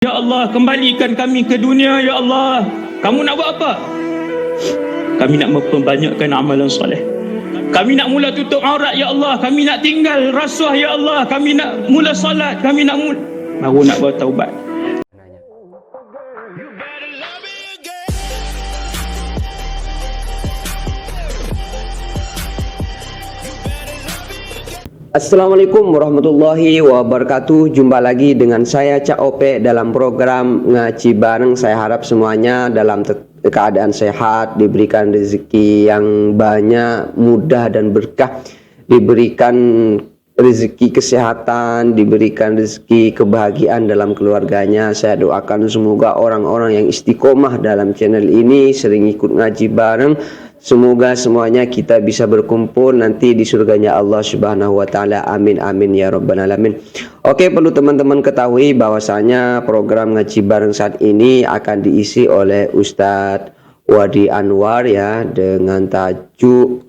Ya Allah, kembalikan kami ke dunia, Ya Allah. Kamu nak buat apa? Kami nak memperbanyakkan amalan soleh. Kami nak mula tutup aurat, Ya Allah. Kami nak tinggal rasuah, Ya Allah. Kami nak mula solat. Kami nak mula, baru nak buat taubat. Assalamualaikum warahmatullahi wabarakatuh. Jumpa lagi dengan saya Cak Ope dalam program Ngaji Bareng. Saya harap semuanya dalam keadaan sehat, diberikan rezeki yang banyak, mudah dan berkah, diberikan rezeki kesehatan, diberikan rezeki kebahagiaan dalam keluarganya. Saya doakan semoga orang-orang yang istiqomah dalam channel ini, sering ikut ngaji bareng, semoga semuanya kita bisa berkumpul nanti di surganya Allah Subhanahu wa taala. Amin amin ya rabbal alamin. Oke, perlu teman-teman ketahui bahwasanya program ngaji bareng saat ini akan diisi oleh Ustadz Wadi Anwar ya, dengan tajuk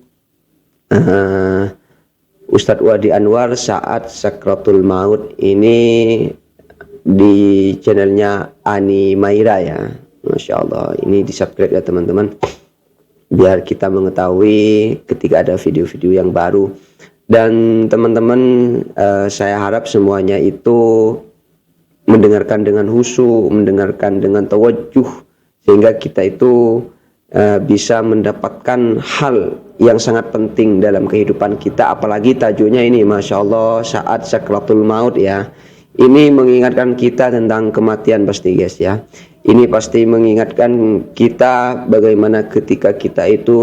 Ustadz Wadi Anwar Saat Sakratul Maut. Ini di channelnya Ani Maira ya. Masya Allah, ini di subscribe ya teman-teman, biar kita mengetahui ketika ada video-video yang baru. Dan teman-teman, saya harap semuanya itu mendengarkan dengan khusyuk, mendengarkan dengan tawajuh, sehingga kita itu bisa mendapatkan hal yang sangat penting dalam kehidupan kita. Apalagi tajuknya ini, Masya Allah, Saat Sakratul Maut ya. Ini mengingatkan kita tentang kematian pasti guys ya. Ini pasti mengingatkan kita bagaimana ketika kita itu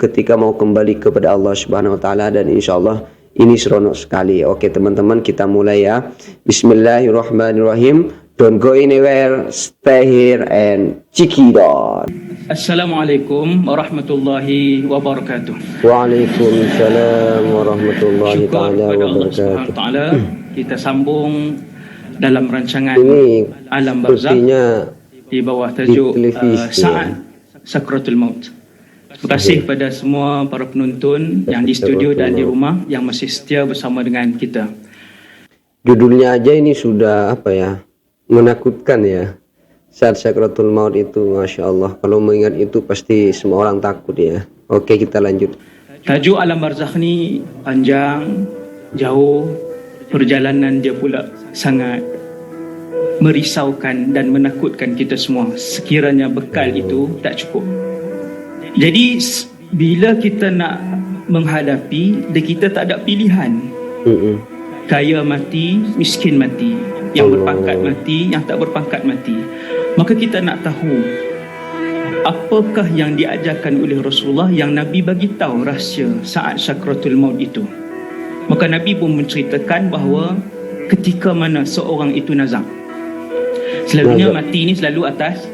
ketika mau kembali kepada Allah Subhanahu wa taala, dan insya Allah ini seronok sekali. Oke teman-teman, kita mulai ya. Bismillahirrahmanirrahim. Don't go anywhere, stay here and check it out. Assalamualaikum warahmatullahi wabarakatuh. Waalaikumsalam warahmatullahi taala wabarakatuh. Kita sambung dalam rancangan ini Alam Barzakh di bawah tajuk Saat Sakratul Maut. Terima kasih kepada semua para penonton yang di studio dan di rumah yang masih setia bersama dengan kita. Judulnya aja ini sudah apa ya, menakutkan ya. Saat Sakratul Maut itu, Masya Allah, kalau mengingat itu pasti semua orang takut ya. Oke, kita lanjut. Tajuk Alam Barzakh ni panjang, jauh, perjalanan dia pula sangat merisaukan dan menakutkan kita semua sekiranya bekal itu tak cukup. Jadi bila kita nak menghadapi, kita tak ada pilihan. Kaya mati, miskin mati, yang berpangkat mati, yang tak berpangkat mati. Maka kita nak tahu apakah yang diajarkan oleh Rasulullah, yang Nabi bagi tahu rahsia saat sakratul maut itu. Maka Nabi pun menceritakan bahawa ketika mana seorang itu nazak, selalunya mati ni selalu atas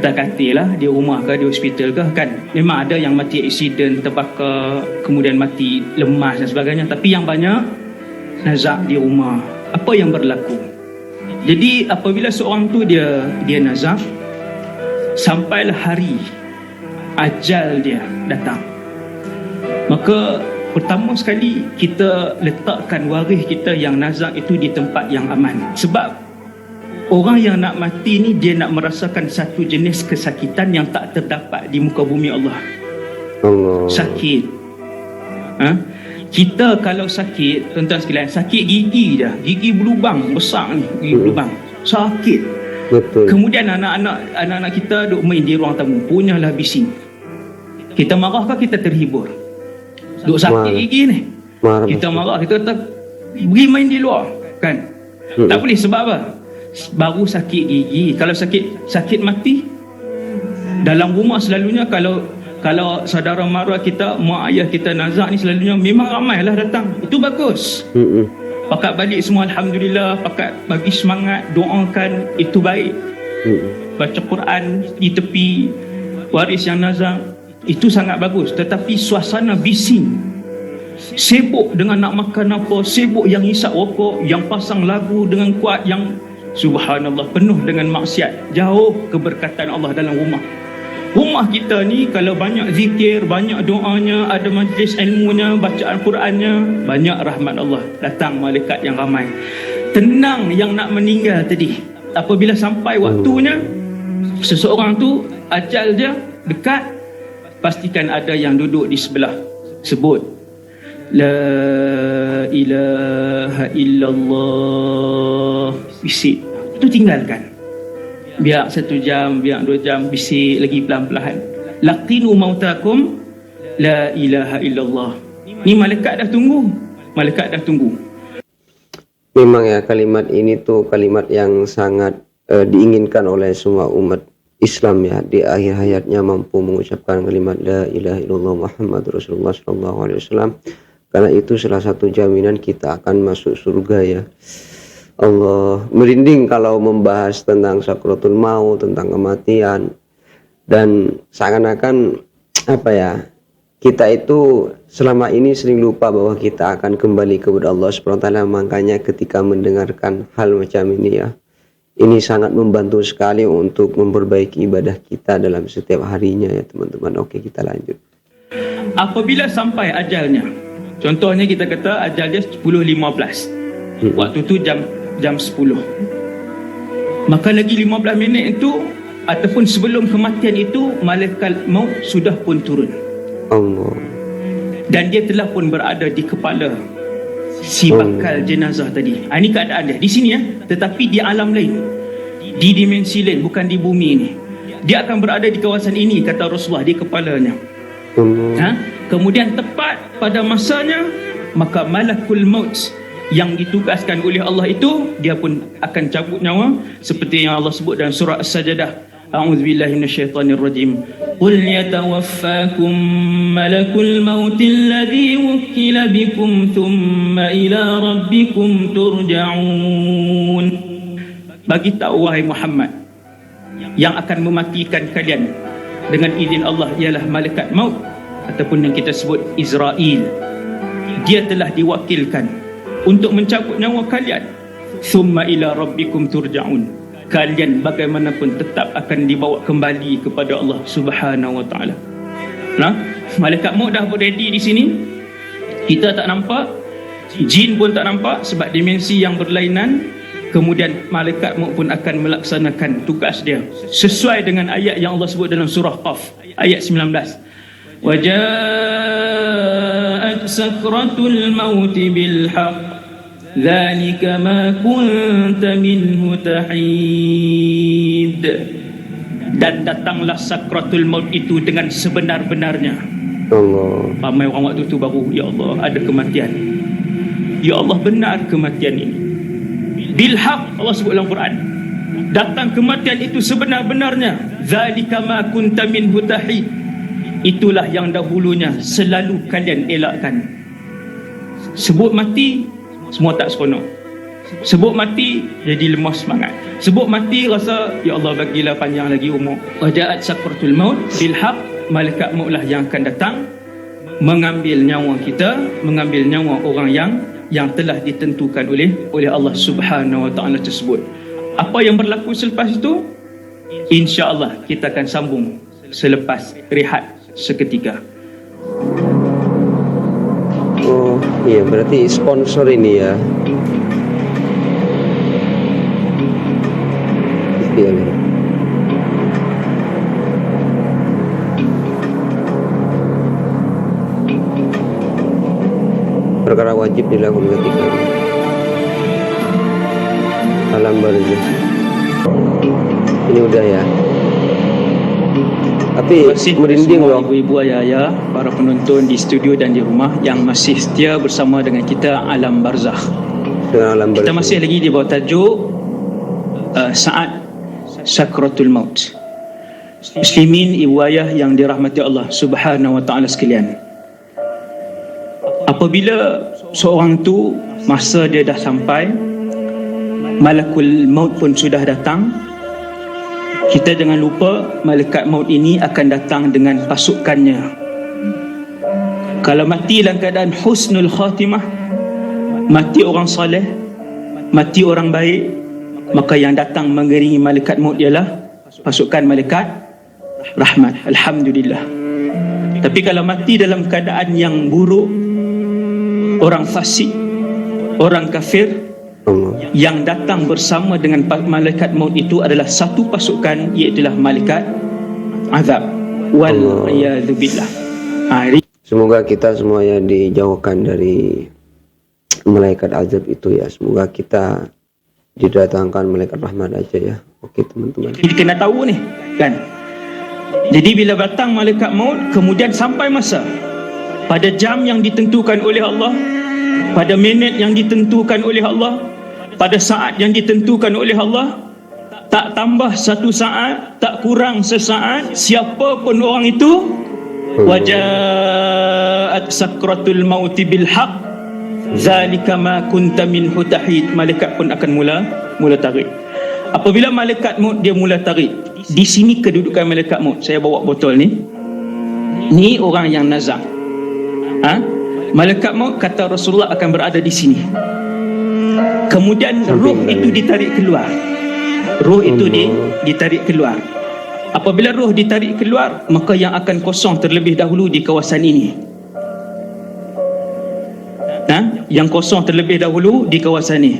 katil lah, di rumah ke, di hospital ke kan. Memang ada yang mati aksiden, terbakar, kemudian mati lemas dan sebagainya. Tapi yang banyak nazak di rumah. Apa yang berlaku? Jadi apabila seorang tu dia nazak, sampailah hari ajal dia datang, maka pertama sekali kita letakkan waris kita yang nazak itu di tempat yang aman. Sebab orang yang nak mati ni, dia nak merasakan satu jenis kesakitan yang tak terdapat di muka bumi Allah. Sakit. Kita kalau sakit, tuan-tuan sekalian, sakit gigi dah, gigi berlubang besar ni, gigi berlubang, sakit. Betul. Kemudian anak-anak kita duk main di ruang tamu, punyalah bising. Kita marah ke kita terhibur? Duk sakit gigi ni, kita marah, kita kata pergi main di luar kan. Tak boleh. Sebab apa? Baru sakit gigi. Kalau sakit mati dalam rumah, selalunya kalau saudara mara kita, mak ayah kita nazak ni, selalunya memang ramailah datang. Itu bagus. Pakat balik semua alhamdulillah, pakat bagi semangat, doakan, itu baik. Baca Quran di tepi waris yang nazak, itu sangat bagus. Tetapi suasana bising, sibuk dengan nak makan apa, sibuk yang hisap rokok, yang pasang lagu dengan kuat, yang subhanallah penuh dengan maksiat, jauh keberkatan Allah dalam rumah. Rumah kita ni kalau banyak zikir, banyak doanya, ada majlis ilmunya, bacaan Qurannya, banyak rahmat Allah, datang malaikat yang ramai. tenang yang nak meninggal tadi. Apabila sampai waktunya, seseorang tu ajal dia dekat, pastikan ada yang duduk di sebelah, sebut la ilaha illallah, bisik. Itu tinggalkan. Biar 1 jam, biar 2 jam, bisik lagi pelan-pelan. Laqinu mautakum la ilaha illallah. Ni malaikat dah tunggu. Malaikat dah tunggu. Memang ya, kalimat ini tuh kalimat yang sangat diinginkan oleh semua umat Islam ya, di akhir hayatnya mampu mengucapkan kalimat la ilaha illallah Muhammad Rasulullah sallallahu alaihi wasallam, karena itu salah satu jaminan kita akan masuk surga ya. Allah, merinding kalau membahas tentang sakratul maut, tentang kematian, dan seakan-akan apa ya, kita itu selama ini sering lupa bahwa kita akan kembali kepada Allah SWT. Makanya ketika mendengarkan hal macam ini ya, ini sangat membantu sekali untuk memperbaiki ibadah kita dalam setiap harinya ya teman-teman. Oke, kita lanjut. Apabila sampai ajalnya, contohnya kita kata ajalnya 10.15, waktu itu jam 10, maka lagi 15 minit itu ataupun sebelum kematian itu, malaikat maut sudah pun turun. Allah. Dan dia telah pun berada di kepala si bakal jenazah tadi. Ini keadaan dia di sini ya, tetapi di alam lain, di dimensi lain, bukan di bumi ini. Dia akan berada di kawasan ini, kata Rasulullah, di kepalanya. Kemudian tepat pada masanya, maka malakul maut yang ditugaskan oleh Allah itu, dia pun akan cabut nyawa, seperti yang Allah sebut dalam surah As-Sajdah. A'udzubillahi minasyaitonirrajim. Qul yatawaffakum malakul maut alladhi wukkila bikum thumma ila rabbikum turja'un. Bagi tahu wahai Muhammad, yang akan mematikan kalian dengan izin Allah ialah malaikat maut, ataupun yang kita sebut Israel. Dia telah diwakilkan untuk mencabut nyawa kalian. Thumma ila rabbikum turja'un. Kalian bagaimanapun tetap akan dibawa kembali kepada Allah Subhanahu wa taala. Nah, malaikat maut dah ready di sini. Kita tak nampak, jin pun tak nampak sebab dimensi yang berlainan. Kemudian malaikat maut pun akan melaksanakan tugas dia sesuai dengan ayat yang Allah sebut dalam surah Qaf ayat 19. Waja'at sakratul maut bil haqq dzalika ma kunta minhu tahid. Dan datanglah sakratul maut itu dengan sebenar-benarnya. Allah. Ramai orang waktu itu baru, ya Allah, ada kematian. Ya Allah, benar kematian ini. Bil haq, Allah sebut dalam Quran. Datang kematian itu sebenar-benarnya. Dzalika ma kunta minhu tahid. Itulah yang dahulunya selalu kalian elakkan. Sebut mati, semua tak seronok. Sebut mati, jadi lemah semangat. Sebut mati, rasa ya Allah bagilah panjang lagi umur. Waja'at sakratul maut bil haq. Malaikat maut lah yang akan datang mengambil nyawa kita, mengambil nyawa orang yang telah ditentukan oleh Allah Subhanahu wa taala tersebut. Apa yang berlaku selepas itu, insya-Allah kita akan sambung selepas rehat seketika. Oh iya, berarti sponsor ini ya. Iya. Perkara wajib dilakukan ketika alam barzah. Ini udah ya. Tapi merinding loh, ibu-ibu, ayah-ayah, para penonton di studio dan di rumah yang masih setia bersama dengan kita alam barzakh. Dengan alam barzakh. Kita masih lagi di bawah tajuk saat sakratul maut. Muslimin, ibu ayah yang dirahmati Allah Subhanahu wa taala sekalian. Apabila seorang tu masa dia dah sampai, malakul maut pun sudah datang, kita jangan lupa malaikat maut ini akan datang dengan pasukannya. Kalau mati dalam keadaan husnul khatimah, mati orang saleh, mati orang baik, maka yang datang mengiringi malaikat maut ialah pasukan malaikat rahmat. Alhamdulillah. Tapi kalau mati dalam keadaan yang buruk, orang fasik, orang kafir, Allah. Yang datang bersama dengan malaikat maut itu adalah satu pasukan, iaitu malaikat azab. Wal iyadu billah. Semoga kita semuanya dijauhkan dari malaikat azab itu ya. Semoga kita didatangkan malaikat rahmat aja ya. Oke teman-teman. Jadi kena tahu ni kan. Jadi bila datang malaikat maut, kemudian sampai masa pada jam yang ditentukan oleh Allah, pada minit yang ditentukan oleh Allah, pada saat yang ditentukan oleh Allah, tak tambah satu saat, tak kurang sesaat, siapa pun orang itu, wajaat sakratul mauti bil haq, zalika ma kunta minhu tahid. Malaikat pun akan mula tarik. Apabila malaikat maut dia mula tarik, di sini kedudukan malaikat maut. Saya bawa botol ni. Ni orang yang nazak. Malaikat maut kata Rasulullah akan berada di sini. Kemudian roh itu ditarik keluar. Roh itu ditarik keluar. Apabila roh ditarik keluar, maka yang akan kosong terlebih dahulu di kawasan ini. Yang kosong terlebih dahulu di kawasan ini.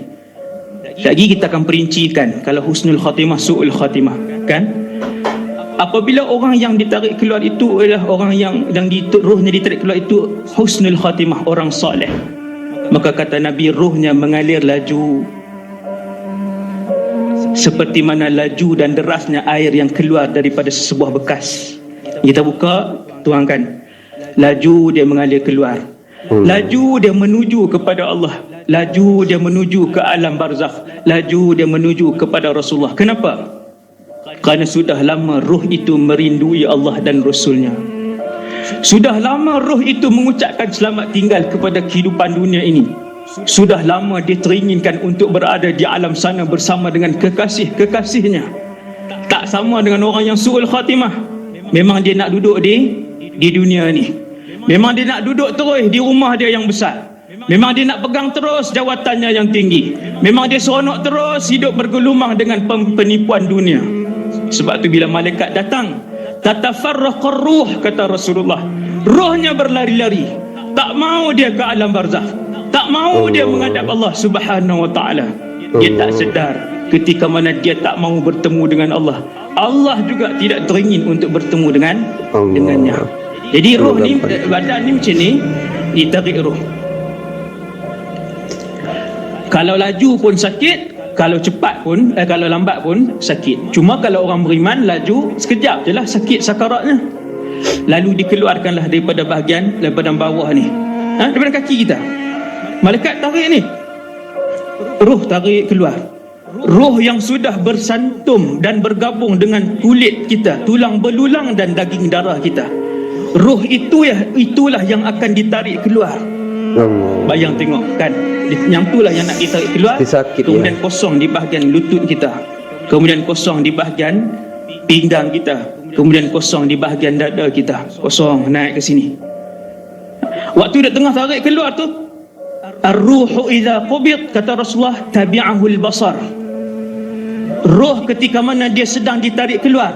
Lagi kita akan perincikan kalau husnul khatimah, su'ul khatimah, kan? Apabila orang yang ditarik keluar itu adalah orang yang rohnya ditarik keluar itu husnul khatimah, orang soleh, maka kata Nabi, rohnya mengalir laju seperti mana laju dan derasnya air yang keluar daripada sesebuah bekas. Kita buka, tuangkan, laju dia mengalir keluar, laju dia menuju kepada Allah, laju dia menuju ke alam barzakh, laju dia menuju kepada Rasulullah. Kenapa? Kerana sudah lama roh itu merindui Allah dan Rasulnya. Sudah lama roh itu mengucapkan selamat tinggal kepada kehidupan dunia ini. Sudah lama dia teringinkan untuk berada di alam sana bersama dengan kekasih-kekasihnya. Tak sama dengan orang yang su'ul khatimah. Memang dia nak duduk di dunia ni. Memang dia nak duduk terus di rumah dia yang besar. Memang dia nak pegang terus jawatannya yang tinggi. Memang dia seronok terus hidup bergelumang dengan penipuan dunia. Sebab tu bila malaikat datang, tatafarraqar ruh, kata Rasulullah, rohnya berlari-lari. Tak mau dia ke alam barzakh, tak mau dia menghadap Allah Subhanahu wa taala. Dia tak sedar ketika mana dia tak mau bertemu dengan Allah, Allah juga tidak teringin untuk bertemu dengannya. Jadi roh ni, badan ni macam ni, ditarik roh. Kalau laju pun sakit, kalau cepat pun, kalau lambat pun sakit. Cuma kalau orang beriman, laju sekejap je lah sakit sakaratnya. Lalu dikeluarkanlah daripada bawah ni, daripada kaki kita. Malaikat tarik ni, roh tarik keluar. Roh yang sudah bersantum dan bergabung dengan kulit kita, tulang belulang dan daging darah kita. Roh itulah yang akan ditarik keluar. Bayang tengok kan, yang itulah yang nak ditarik keluar. Kemudian kosong di bahagian lutut kita, kemudian kosong di bahagian pinggang kita, kemudian kosong di bahagian dada kita, kosong naik ke sini. Waktu dia tengah tarik keluar tu, ar-ruhu idza qubid, kata Rasulullah, tabi'ahu al-basar. Roh ketika mana dia sedang ditarik keluar,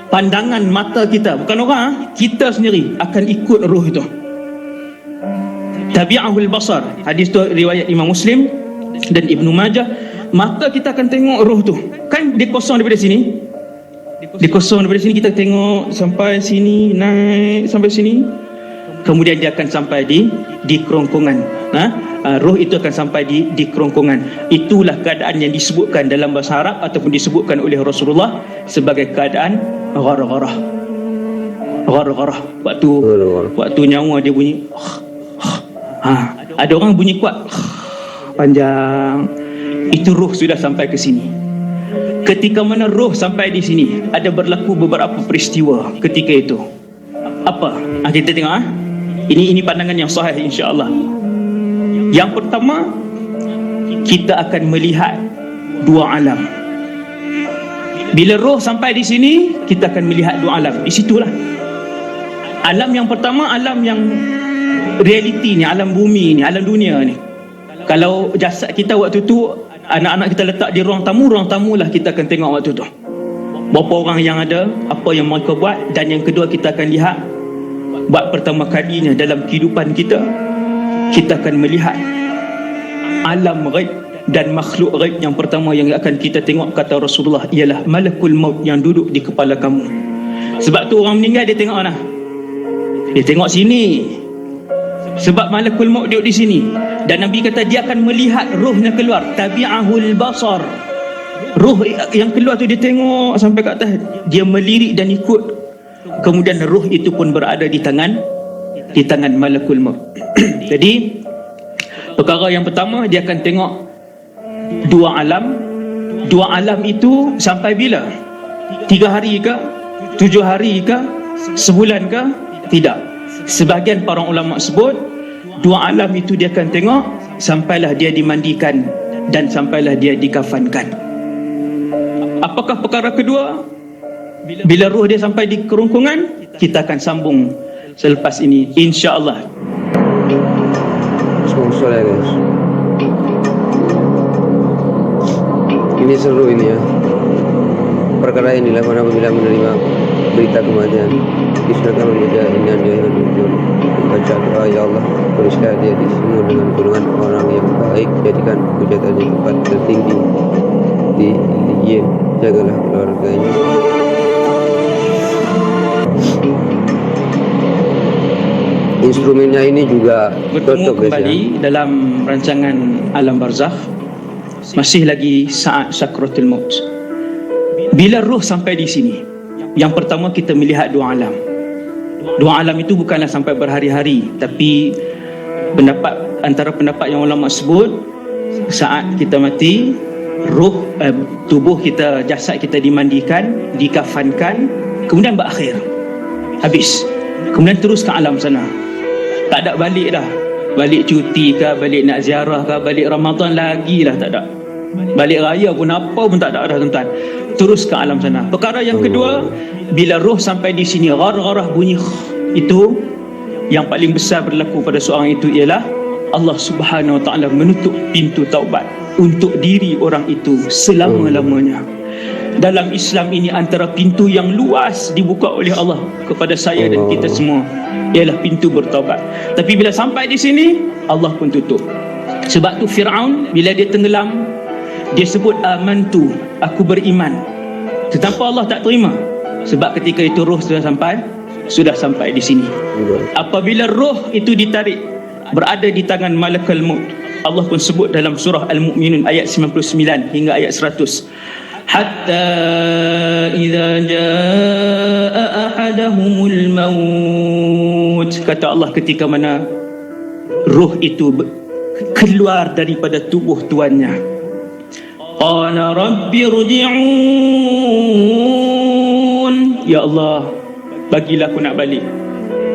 pandangan mata kita, bukan orang, kita sendiri akan ikut roh itu. Tabi'ahu al-basar. Hadis tu riwayat Imam Muslim dan Ibnu Majah. Maka kita akan tengok roh tu. Kan dia kosong daripada sini. Dia kosong daripada sini, kita tengok sampai sini, naik sampai sini. Kemudian dia akan sampai di kerongkongan. Roh itu akan sampai di kerongkongan. Itulah keadaan yang disebutkan dalam bahasa Arab ataupun disebutkan oleh Rasulullah sebagai keadaan gharah-gharah. Gharah-gharah. Waktu nyawa dia bunyi. Ada orang bunyi kuat, panjang. Itu roh sudah sampai ke sini. Ketika mana roh sampai di sini, ada berlaku beberapa peristiwa ketika itu. Apa? Kita tengok. Ini pandangan yang sahih insya-Allah. Yang pertama, kita akan melihat dua alam. Bila roh sampai di sini, kita akan melihat dua alam. Di situlah. Alam yang pertama, alam yang realiti ni, alam bumi ni, alam dunia ni. Kalau jasad kita waktu tu, anak-anak kita letak di ruang tamu lah kita akan tengok waktu tu. Berapa orang yang ada, apa yang mereka buat. Dan yang kedua, kita akan lihat, buat pertama kalinya dalam kehidupan kita, kita akan melihat alam ghaib Dan makhluk ghaib yang pertama yang akan kita tengok, kata Rasulullah, ialah malakul maut yang duduk di kepala kamu. Sebab tu orang meninggal dia tengok mana? Dia tengok sini. Sebab malakul maut duduk di sini. Dan Nabi kata dia akan melihat rohnya keluar. Tabi'ahul basar. Roh yang keluar tu dia tengok sampai ke atas. Dia melirik dan ikut. Kemudian roh itu pun berada di tangan malakul maut. Jadi perkara yang pertama, dia akan tengok dua alam. Dua alam itu sampai bila? 3 hari ke? 7 hari ke? Sebulan ke? Tidak. Sebahagian para ulama sebut dua alam itu dia akan tengok sampailah dia dimandikan dan sampailah dia dikafankan. Apakah perkara kedua? Bila roh dia sampai di kerongkongan, kita akan sambung selepas ini, insya-Allah. Sponsor ya guys. Ini seru ini ya. Perkara ini dilakukan apabila menerima berita kematian. Disunahkan membaca ini dia yang jujur. Membaca doa, ya Allah, tuliskan dia di semua dengan golongan orang yang baik. Jadikan hujatannya tempat tertinggi di Yin. Jagalah keluarganya. Instrumennya ini juga bertemu kembali ya, dalam rancangan Alam Barzakh. Masih lagi saat sakratul maut. Bila roh sampai di sini, yang pertama kita melihat dua alam. Dua alam itu bukanlah sampai berhari-hari, tapi antara pendapat yang ulama sebut, saat kita mati, roh tubuh kita, jasad kita dimandikan, dikafankan, kemudian berakhir, habis, kemudian terus ke alam sana. Tak ada balik dah. Balik cuti ke, balik nak ziarah ke, balik Ramadan lagi lah tak ada. Balik raya pun apa pun tak ada dah tuan-tuan. Terus ke alam sana. Perkara yang kedua, bila roh sampai di sini, ghargharah bunyi itu, yang paling besar berlaku pada seorang itu ialah Allah Subhanahu Wa Taala menutup pintu taubat untuk diri orang itu selama-lamanya. Dalam Islam ini antara pintu yang luas dibuka oleh Allah kepada saya dan kita semua ialah pintu bertaubat. Tapi bila sampai di sini, Allah pun tutup. Sebab tu Fir'aun bila dia tenggelam, dia sebut amantu, aku beriman. Tetapi Allah tak terima. Sebab ketika itu roh sudah sampai di sini. Apabila roh itu ditarik, berada di tangan malakul maut. Allah pun sebut dalam surah Al-Mu'minun ayat 99 hingga ayat 100. Hatta idza jaa ahadahumul maut, kata Allah, ketika mana roh itu keluar daripada tubuh tuannya, qala rabbi rji'un, ya Allah, bagilah aku nak balik.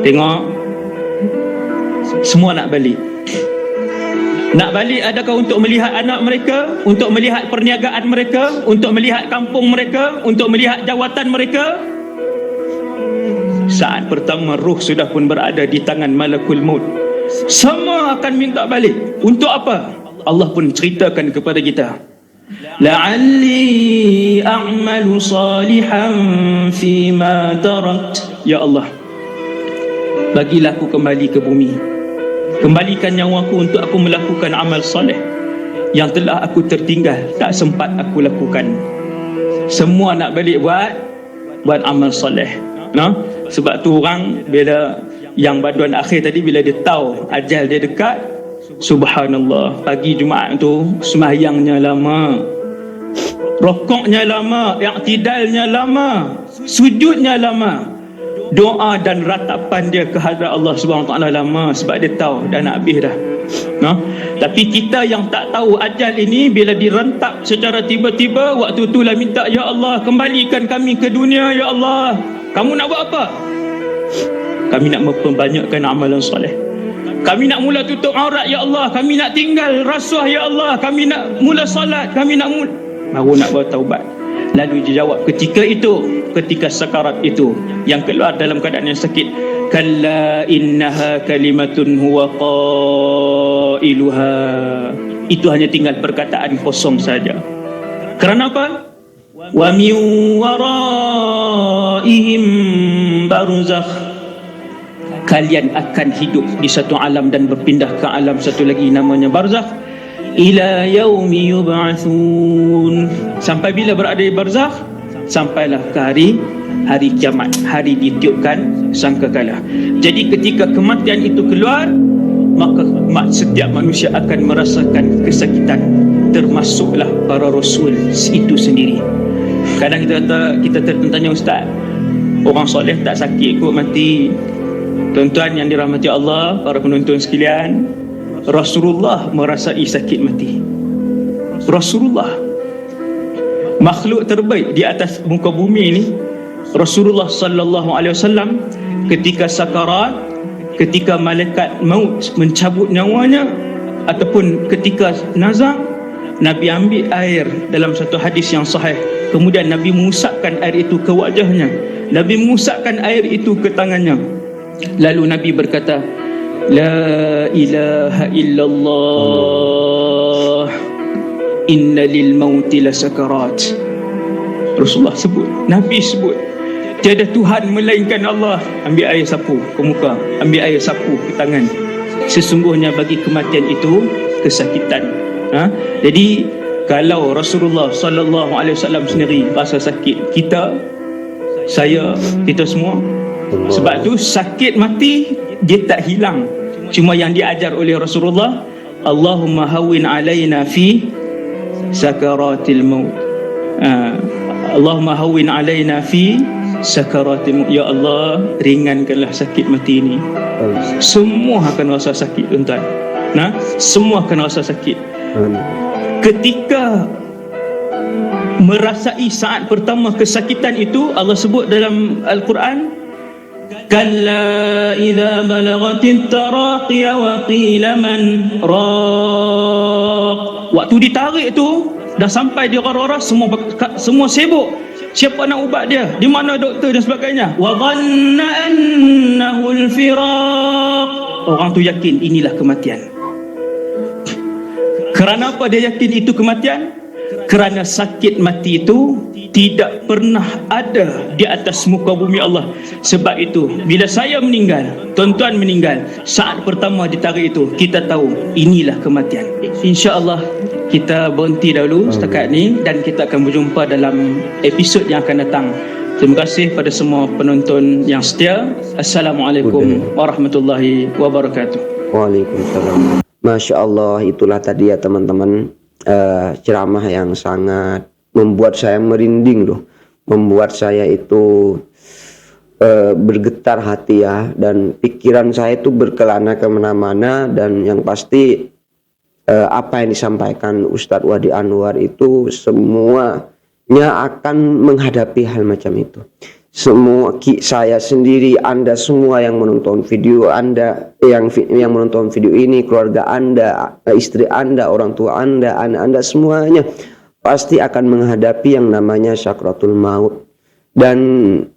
Tengok, semua nak balik. Nak balik adakah untuk melihat anak mereka, untuk melihat perniagaan mereka, untuk melihat kampung mereka, untuk melihat jawatan mereka? Saat pertama roh sudah pun berada di tangan malakul maut, semua akan minta balik. Untuk apa? Allah pun ceritakan kepada kita, la'alli a'malu salihan fima tarakt, ya Allah, bagilah aku kembali ke bumi. Kembalikan nyawaku untuk aku melakukan amal soleh yang telah aku tertinggal, tak sempat aku lakukan. Semua nak balik buat amal soleh. No? Sebab tu orang bila yang baduan akhir tadi, bila dia tahu ajal dia dekat, subhanallah, pagi Jumaat tu sembahyangnya lama, rokoknya lama, i'tidalnya lama, sujudnya lama, doa dan ratapan dia ke hadrat Allah Subhanahu Wa Taala lama, sebab dia tahu dah nak habis dah. No? Tapi kita yang tak tahu ajal ini, bila direntap secara tiba-tiba, waktu itulah minta, ya Allah, kembalikan kami ke dunia, ya Allah. Kamu nak buat apa? Kami nak memperbanyakkan amalan soleh. Kami nak mula tutup aurat, ya Allah. Kami nak tinggal rasuah, ya Allah. Kami nak mula solat. Kami nak baru nak buat taubat. Lalu dia jawab ketika sakarat itu, yang keluar dalam keadaan yang sakit, kalla innaha kalimatun huwa qailuha. Itu hanya tinggal perkataan kosong saja. Kerana apa? Wa min waraihim barzakh. Kalian akan hidup di satu alam dan berpindah ke alam satu lagi namanya barzakh. ila yaumi yub'atsun. Sampai bila berada di barzakh? Sampailah ke hari kiamat, hari ditiupkan sangkakala. Jadi ketika kematian itu keluar, maka setiap manusia akan merasakan kesakitan, termasuklah para rasul itu sendiri. Kadang kita tertanya, ustaz, orang soleh tak sakit kot mati. Tuan-tuan yang dirahmati Allah, para penonton sekalian, Rasulullah merasai sakit mati. Rasulullah, makhluk terbaik di atas muka bumi ini, Rasulullah sallallahu alaihi wasallam, ketika sakarat, ketika malaikat maut mencabut nyawanya, ataupun ketika nazak, Nabi ambil air dalam satu hadis yang sahih. Kemudian Nabi mengusapkan air itu ke wajahnya, Nabi mengusapkan air itu ke tangannya. Lalu Nabi berkata, la ilaha illallah, inna lil mauti lasakarat. Rasulullah sebut, Nabi sebut, tiada Tuhan melainkan Allah. Ambil air sapu ke muka, ambil air sapu ke tangan. Sesungguhnya bagi kematian itu kesakitan. Jadi kalau Rasulullah sallallahu alaihi wasallam sendiri rasa sakit, kita semua. Sebab tu sakit mati dia tak hilang. Cuma yang diajar oleh Rasulullah, Allahumma hawwin alaina fi sakaratil maut. Allahumma hawwin alaina fi sakaratil maut. Ya Allah, ringankanlah sakit mati ini. Semua akan rasa sakit, tuan-tuan. Semua akan rasa sakit. Ketika merasai saat pertama kesakitan itu, Allah sebut dalam Al-Quran, kalla idza balagatit taraqiya wa qila man raq. Waktu ditarik tu dah sampai di Qararah, semua sibuk. Siapa nak ubat dia? Di mana doktor dan sebagainya? Wa dhanna annahu al-firaq. Orang tu yakin inilah kematian. Kerana apa dia yakin itu kematian? Kerana sakit mati itu tidak pernah ada di atas muka bumi Allah. Sebab itu bila saya meninggal, tuan-tuan meninggal, saat pertama ditarik itu, kita tahu inilah kematian. InsyaAllah kita berhenti dahulu setakat ni, dan kita akan berjumpa dalam episod yang akan datang. Terima kasih pada semua penonton yang setia. Assalamualaikum warahmatullahi wabarakatuh. Waalaikumsalam. Masya Allah, itulah tadi ya teman-teman, ceramah yang sangat membuat saya merinding loh, membuat saya itu bergetar hati ya, dan pikiran saya itu berkelana kemana-mana. Dan yang pasti apa yang disampaikan Ustadz Wadi Anwar itu semuanya akan menghadapi hal macam itu. Semua saya sendiri, Anda semua yang menonton video, Anda yang menonton video ini, keluarga Anda, istri Anda, orang tua Anda, anak Anda, semuanya pasti akan menghadapi yang namanya sakratul maut. Dan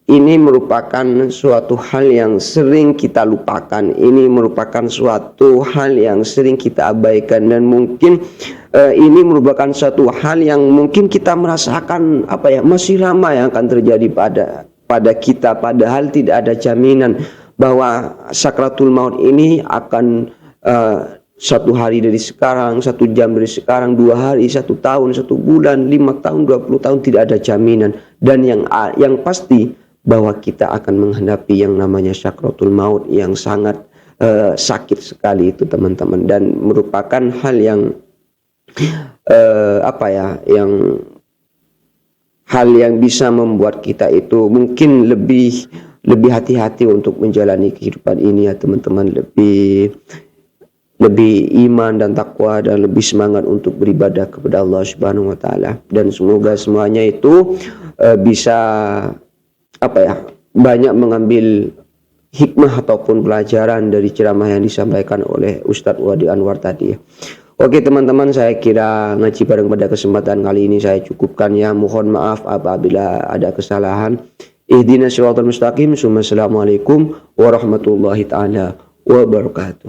ini merupakan suatu hal yang sering kita lupakan. Ini merupakan suatu hal yang sering kita abaikan, dan mungkin ini merupakan suatu hal yang mungkin kita merasakan masih lama yang akan terjadi pada kita, padahal tidak ada jaminan bahwa sakratul maut ini akan 1 hari dari sekarang, 1 jam dari sekarang, 2 hari, 1 tahun, 1 bulan, 5 tahun, 20 tahun, tidak ada jaminan. Dan yang pasti bahwa kita akan menghadapi yang namanya sakratul maut yang sangat sakit sekali itu teman-teman, dan merupakan hal yang hal yang bisa membuat kita itu mungkin lebih hati-hati untuk menjalani kehidupan ini ya teman-teman, lebih iman dan takwa, dan lebih semangat untuk beribadah kepada Allah Subhanahu wa taala. Dan semoga semuanya itu bisa banyak mengambil hikmah ataupun pelajaran dari ceramah yang disampaikan oleh Ustadz Wadi Anwar tadi. Oke teman-teman, saya kira ngaji bareng pada kesempatan kali ini saya cukupkan ya. Mohon maaf apabila ada kesalahan. Ihdinas siratal mustaqim. Assalamualaikum warahmatullahi taala wabarakatuh.